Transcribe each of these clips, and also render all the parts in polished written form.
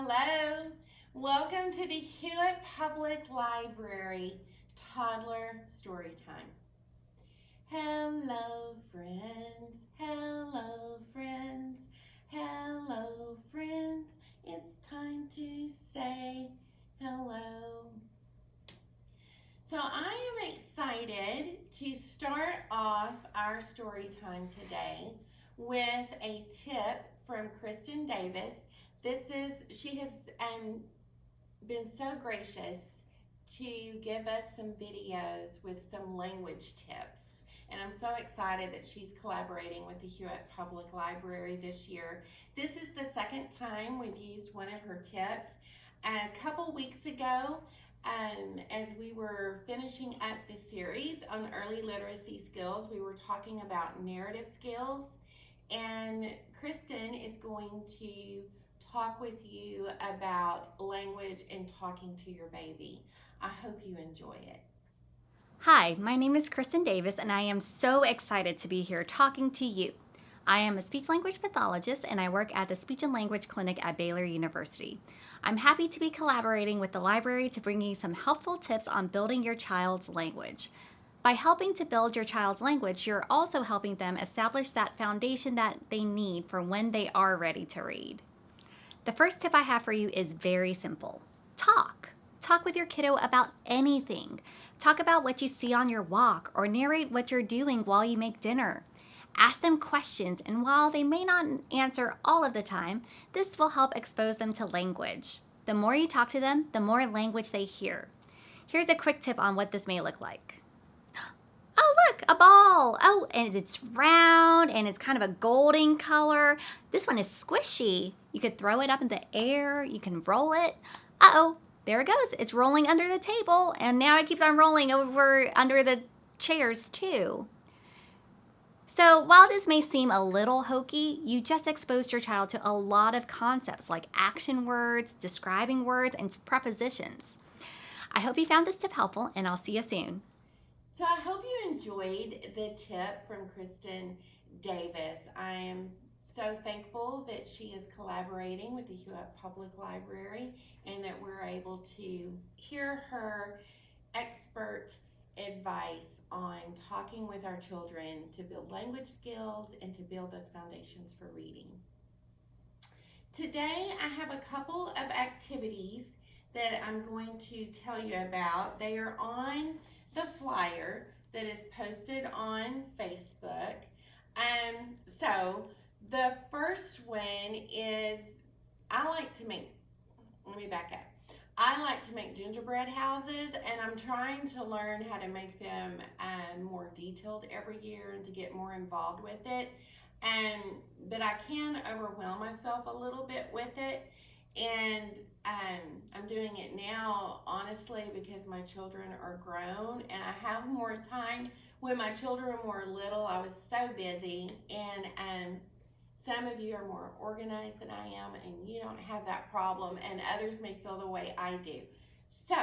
Hello, welcome to the Hewitt Public Library Toddler Storytime. Hello friends, hello friends, hello friends, it's time to say hello. So I am excited to start off our story time today with a tip from Kristen Davis. She has been so gracious to give us some videos with some language tips. And I'm so excited that she's collaborating with the Hewitt Public Library this year. This is the second time we've used one of her tips. A couple weeks ago, as we were finishing up the series on early literacy skills, we were talking about narrative skills. And Kristen is going to talk with you about language and talking to your baby. I hope you enjoy it. Hi, my name is Kristen Davis, and I am so excited to be here talking to you. I am a speech-language pathologist, and I work at the Speech and Language Clinic at Baylor University. I'm happy to be collaborating with the library to bring you some helpful tips on building your child's language. By helping to build your child's language, you're also helping them establish that foundation that they need for when they are ready to read. The first tip I have for you is very simple. Talk. Talk with your kiddo about anything. Talk about what you see on your walk or narrate what you're doing while you make dinner. Ask them questions, and while they may not answer all of the time, this will help expose them to language. The more you talk to them, the more language they hear. Here's a quick tip on what this may look like. Oh, look, a ball. Oh, and it's round and it's kind of a golden color. This one is squishy. You could throw it up in the air. You can roll it. Uh-oh, there it goes. It's rolling under the table, and now it keeps on rolling over under the chairs too. So while this may seem a little hokey, you just exposed your child to a lot of concepts like action words, describing words, and prepositions. I hope you found this tip helpful, and I'll see you soon. So I hope you enjoyed the tip from Kristen Davis. I am so thankful that she is collaborating with the Hewitt Public Library and that we're able to hear her expert advice on talking with our children to build language skills and to build those foundations for reading. Today I have a couple of activities that I'm going to tell you about. They are on the flyer that is posted on Facebook. So the first one is, let me back up. I like to make gingerbread houses, and I'm trying to learn how to make them more detailed every year and to get more involved with it. But I can overwhelm myself a little bit with it. And I'm doing it now, honestly, because my children are grown and I have more time. When my children were little, I was so busy, and some of you are more organized than I am, and you don't have that problem, and others may feel the way I do. So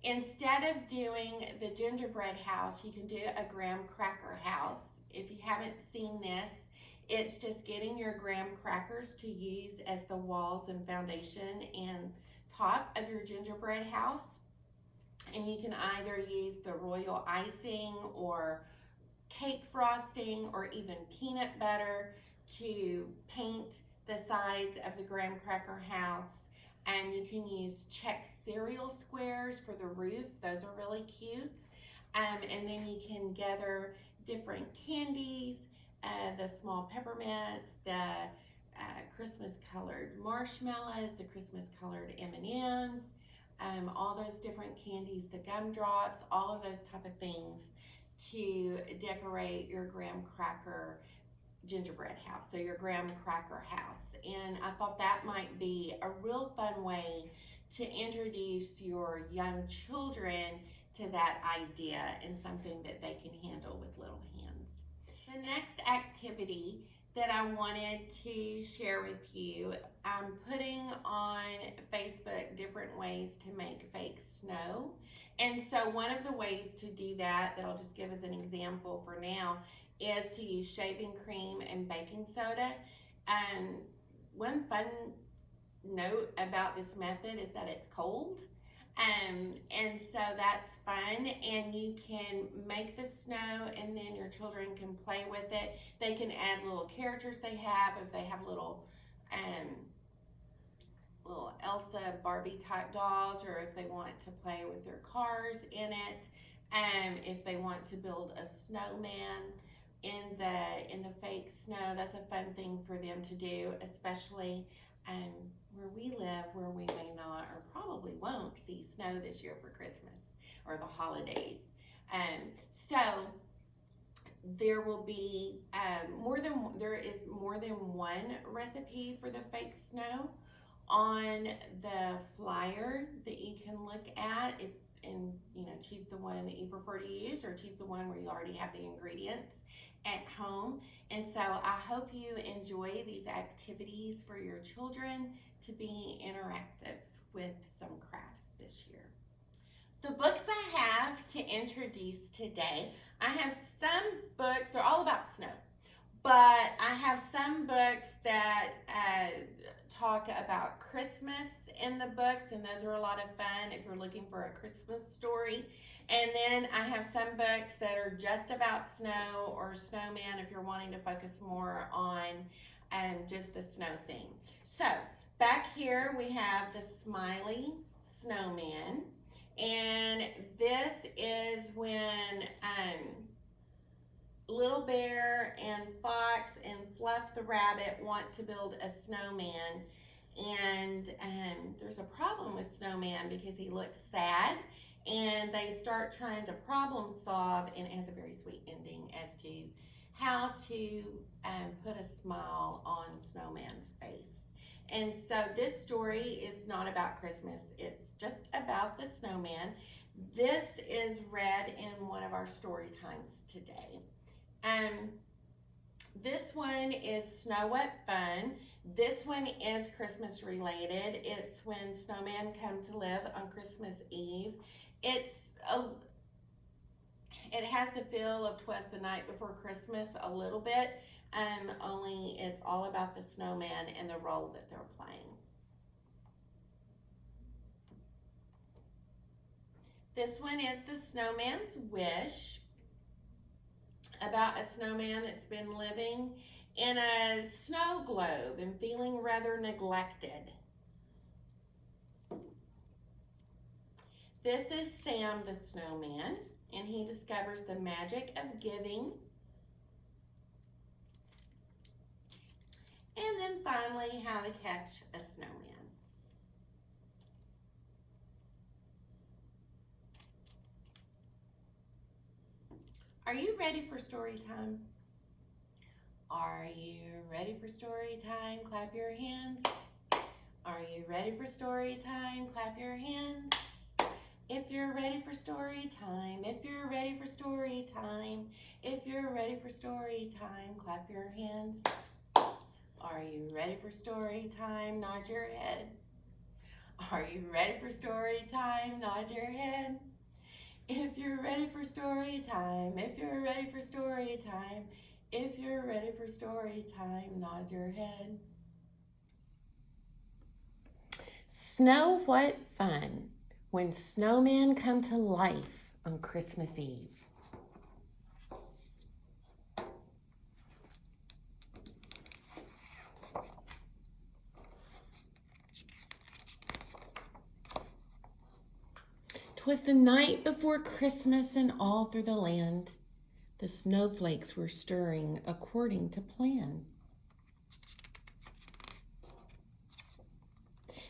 instead of doing the gingerbread house, you can do a graham cracker house. If you haven't seen this, it's just getting your graham crackers to use as the walls and foundation and top of your gingerbread house. And you can either use the royal icing or cake frosting or even peanut butter to paint the sides of the graham cracker house. And you can use check cereal squares for the roof. Those are really cute. And then you can gather different candies, the small peppermints, the Christmas colored marshmallows, the Christmas colored M&Ms, all those different candies, the gumdrops, all of those type of things to decorate your graham cracker gingerbread house, so your graham cracker house. And I thought that might be a real fun way to introduce your young children to that idea and something that they can handle with little hands. The next activity that I wanted to share with you, I'm putting on Facebook different ways to make fake snow. And so one of the ways to do that I'll just give as an example for now, is to use shaving cream and baking soda. One fun note about this method is that it's cold. And so that's fun, and you can make the snow and then your children can play with it. They can add little characters they have, if they have little Elsa Barbie type dolls, or if they want to play with their cars in it. If they want to build a snowman in the fake snow, that's a fun thing for them to do, especially where we live, where we may not or probably won't see snow this year for Christmas or the holidays. So there will be there is more than one recipe for the fake snow on the flyer that you can look at, and choose the one that you prefer to use, or choose the one where you already have the ingredients at home. And so I hope you enjoy these activities for your children to be interactive with some crafts this year. The books I have to introduce today, I have some books, they're all about snow, but I have some books that talk about Christmas in the books, and those are a lot of fun if you're looking for a Christmas story. And then I have some books that are just about snow or snowman if you're wanting to focus more on just the snow thing. So back here we have the Smiley Snowman, and this is when Little Bear and Fox and Fluff the Rabbit want to build a snowman, and there's a problem with Snowman because he looks sad, and they start trying to problem solve, and it has a very sweet ending as to how to put a smile on Snowman's face. And so this story is not about Christmas, it's just about the snowman. This is read in one of our story times today. This one is Snow What Fun. This one is Christmas related. It's when snowmen come to live on Christmas Eve. It has the feel of 'Twas the Night Before Christmas a little bit, only it's all about the snowman and the role that they're playing. This one is The Snowman's Wish, about a snowman that's been living in a snow globe and feeling rather neglected. This is Sam the Snowman, and he discovers the magic of giving. And then finally, How to Catch a Snowman. Are you ready for story time? Are you ready for story time? Clap your hands. Are you ready for story time? Clap your hands. If you're ready for story time, if you're ready for story time, if you're ready for story time, clap your hands. Are you ready for story time? Nod your head. Are you ready for story time? Nod your head. If you're ready for story time, if you're ready for story time, if you're ready for story time, nod your head. Snow What Fun, when snowmen come to life on Christmas Eve. "'Twas the night before Christmas, and all through the land the snowflakes were stirring according to plan.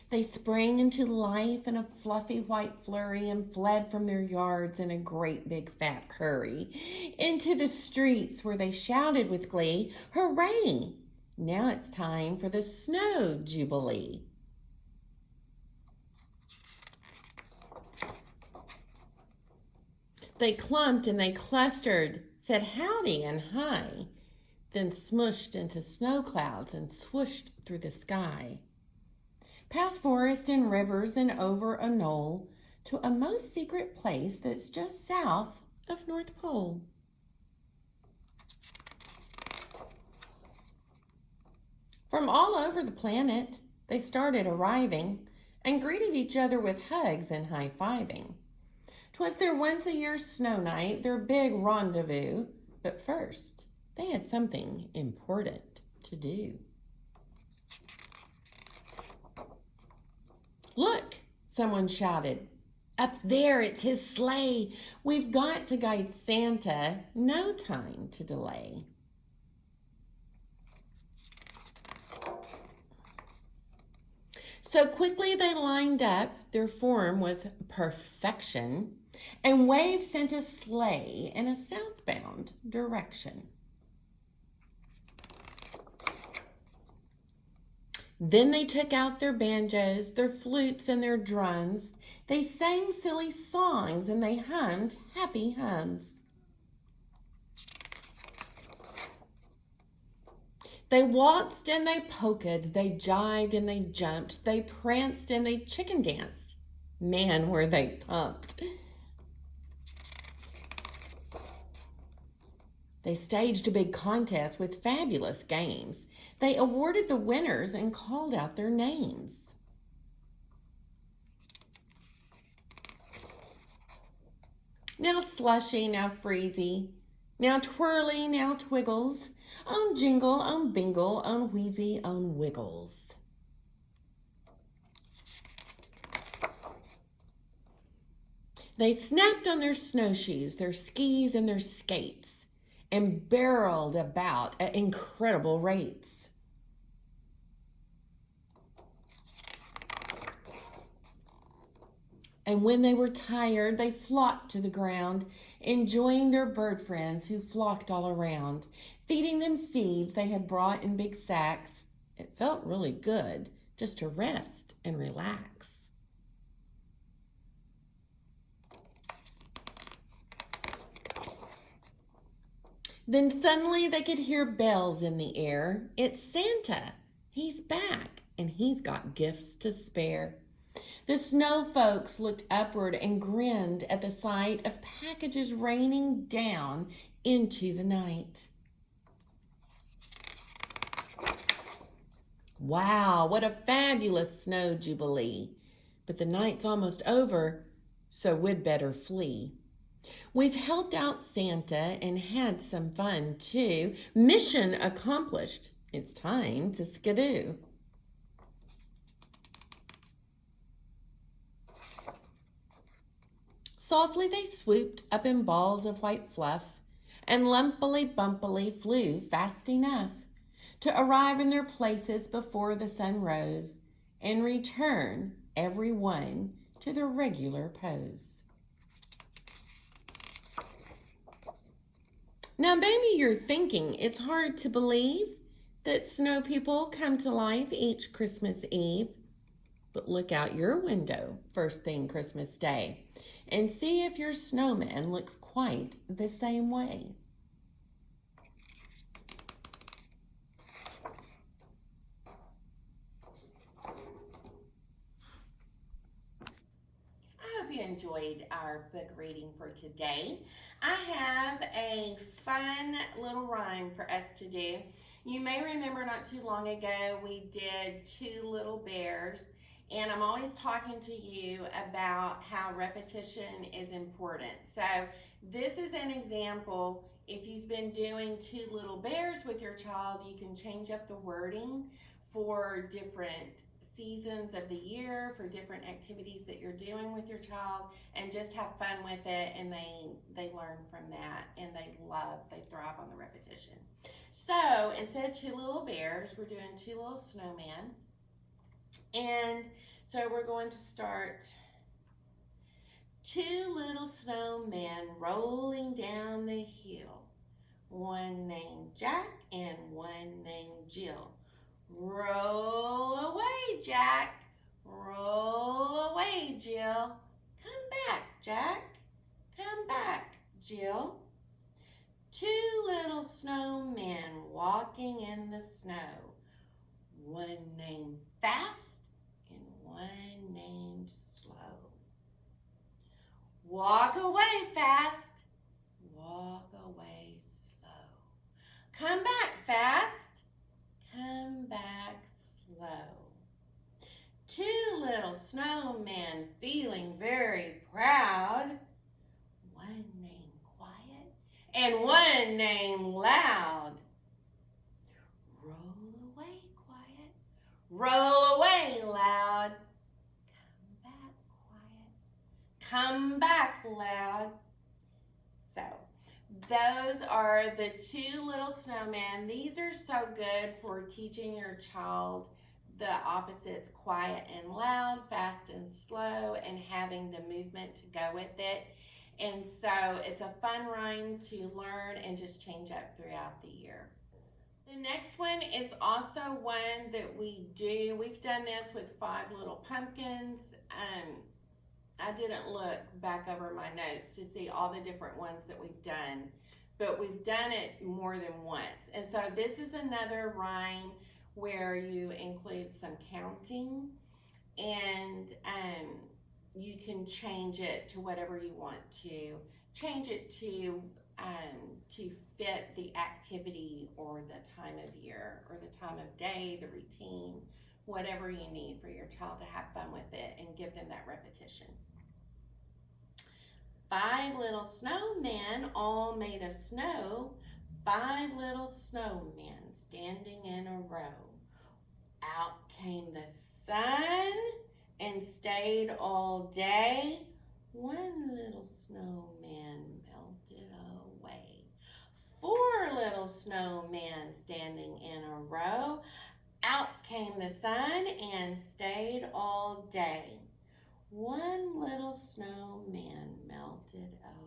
They sprang into life in a fluffy white flurry and fled from their yards in a great big fat hurry into the streets, where they shouted with glee, 'Hooray! Now it's time for the snow jubilee.' They clumped and they clustered, said howdy and hi, then smushed into snow clouds and swooshed through the sky, past forest and rivers and over a knoll, to a most secret place that's just south of North Pole. From all over the planet, They started arriving and greeted each other with hugs and high-fiving. 'Twas their once-a-year snow night, their big rendezvous, but first they had something important to do. "Look," someone shouted. "Up there, it's his sleigh. We've got to guide Santa. No time to delay." So quickly they lined up, their form was perfection, and waved Santa's sleigh in a southbound direction. Then they took out their banjos, their flutes, and their drums. They sang silly songs and they hummed happy hums. They waltzed and they polkaed, they jived and they jumped, they pranced and they chicken danced. Man, were they pumped. They staged a big contest with fabulous games. They awarded the winners and called out their names. Now slushy, now freezy, now twirly, now twiggles, on jingle, on bingle, on wheezy, on wiggles. They snapped on their snowshoes, their skis, and their skates, and barreled about at incredible rates. And when they were tired, they flocked to the ground, enjoying their bird friends who flocked all around, feeding them seeds they had brought in big sacks. It felt really good just to rest and relax. Then suddenly they could hear bells in the air. It's Santa. He's back, and he's got gifts to spare. The snow folks looked upward and grinned at the sight of packages raining down into the night. Wow, what a fabulous snow jubilee. But the night's almost over, so we'd better flee. We've helped out Santa and had some fun too. Mission accomplished. It's time to skidoo. Softly they swooped up in balls of white fluff, and lumpily-bumpily flew fast enough to arrive in their places before the sun rose and return, every one, to their regular pose. Now, maybe you're thinking it's hard to believe that snow people come to life each Christmas Eve. But look out your window first thing Christmas Day and see if your snowman looks quite the same way. I hope you enjoyed our book reading for today. I have a fun little rhyme for us to do. You may remember not too long ago we did Two Little Bears, and I'm always talking to you about how repetition is important. So this is an example. If you've been doing Two Little Bears with your child, you can change up the wording for different seasons of the year, for different activities that you're doing with your child, and just have fun with it, and they learn from that, and they thrive on the repetition. So instead of Two Little Bears, we're doing Two Little Snowmen. And so we're going to start. Two little snowmen rolling down the hill, one named Jack and one named Jill. Roll away, Jack. Roll away, Jill. Come back, Jack. Come back, Jill. Two little snowmen walking in the snow, one named Fast and one named Slow. Walk away, Fast. Walk away, Slow. Come back, Fast. Come back, Slow. 2 little snowmen feeling very proud. One named Quiet and one named Loud. Roll away, Quiet. Roll away, Loud. Come back, Quiet. Come back, Loud. So, those are the 2 little snowmen. These are so good for teaching your child the opposites, quiet and loud, fast and slow, and having the movement to go with it. And so it's a fun rhyme to learn and just change up throughout the year. The next one is also one that we do. We've done this with 5 little pumpkins. I didn't look back over my notes to see all the different ones that we've done, but we've done it more than once. And so this is another rhyme where you include some counting, and you can change it to whatever you want to. Change it to fit the activity or the time of year or the time of day, the routine, whatever you need for your child to have fun with it and give them that repetition. 5 little snowmen, all made of snow. 5 little snowmen standing in a row. Out came the sun and stayed all day. 1 little snowman melted away. 4 little snowmen standing in a row. Out came the sun and stayed all day. 1 little snowman melted away.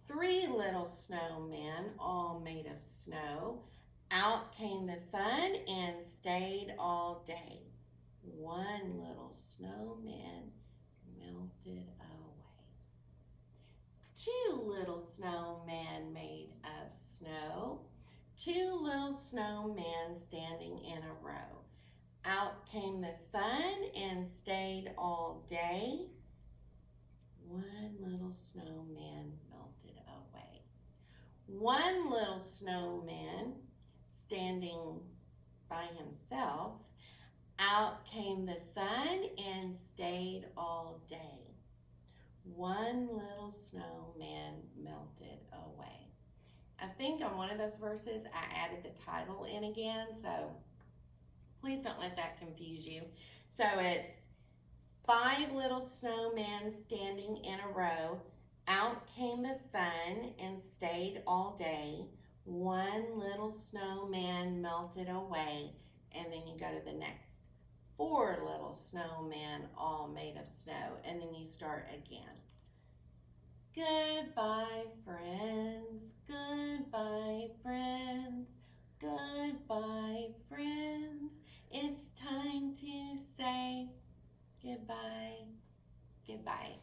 3 little snowmen, all made of snow. Out came the sun and stayed all day. 1 little snowman melted away. 2 little snowmen made of snow. 2 little snowmen standing in a row. Out came the sun and stayed all day. 1 little snowman melted away. 1 little snowman standing by himself. Out came the sun and stayed all day. 1 little snowman melted away. I think on one of those verses I added the title in again, so please don't let that confuse you. So it's 5 little snowmen standing in a row. Out came the sun and stayed all day. 1 little snowman melted away. And then you go to the next. 4 little snowmen all made of snow. And then you start again. Goodbye, friends. Goodbye, friends. Goodbye, friends. It's time to say goodbye. Goodbye.